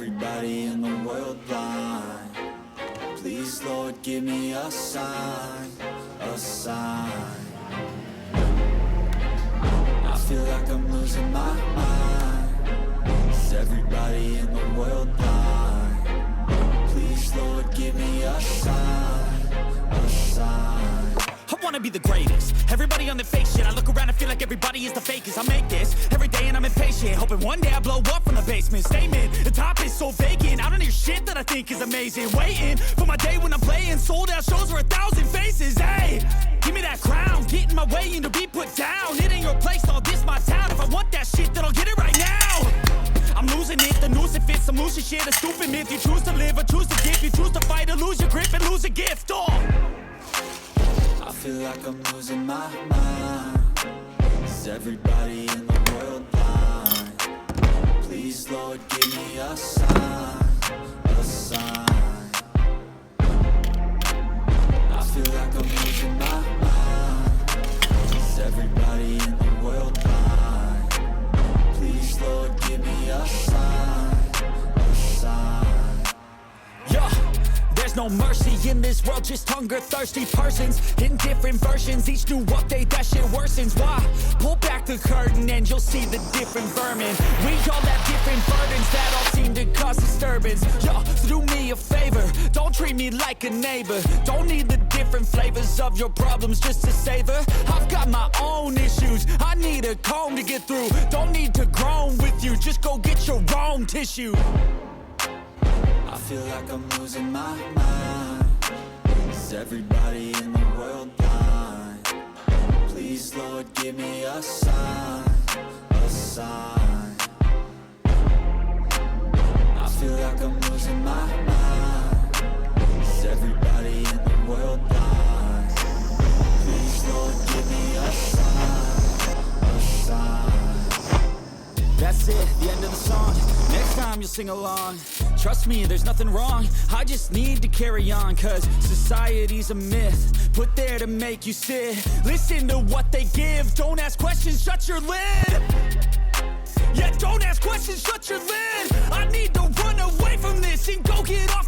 everybody in the world blind? Please, Lord, give me a sign, a sign. I feel like I'm losing my mind. Is everybody in the world blind? Please, Lord, give me a sign, a sign. I wanna be the greatest. Everybody on the fake shit. I look around and feel like everybody is the fakest. I make this every day and I'm impatient, hoping one day I blow up from the basement. Statement, the top is so vacant. I don't hear shit that I think is amazing. Waiting for my day when I'm playing sold out shows for 1,000 faces. Hey, give me that crown, get in my way and to be put down. It ain't your place, all this my town. If I want that shit, then I'll get it right now. I'm losing it, the noose it fits. I'm losing shit, a stupid myth. You choose to live or choose to give. You choose to fight or lose your grip and lose a gift. Oh, I feel like I'm losing my mind. Is everybody in the world blind? Please, Lord, give me a sign, a sign. I feel like I'm losing my mind. Is everybody in the world blind? Please, Lord, give me a sign, a sign. yeah. There's no mercy in this world, just hunger-thirsty persons in different versions. Each new update, that shit worsens. Why? Pull back the curtain and you'll see the different vermin. We all have different burdens that all seem to cause disturbance. Yo, so do me a favor, don't treat me like a neighbor. Don't need the different flavors of your problems just to savor. I've got my own issues, I need a comb to get through. Don't need to groan with you, just go get your own tissue. I feel like I'm losing my mind. Is everybody in the world blind? Please, Lord, give me a sign, a sign. I feel like I'm losing my mind. Is everybody in the world blind? Please, Lord, give me a sign, a sign. That's it, the end of the song. Next time you'll sing along. Trust me, there's nothing wrong. I just need to carry on, cause society's a myth put there to make you sit. Listen to what they give. Don't ask questions, shut your lid. Yeah, don't ask questions, shut your lid. I need to run away from this and go get on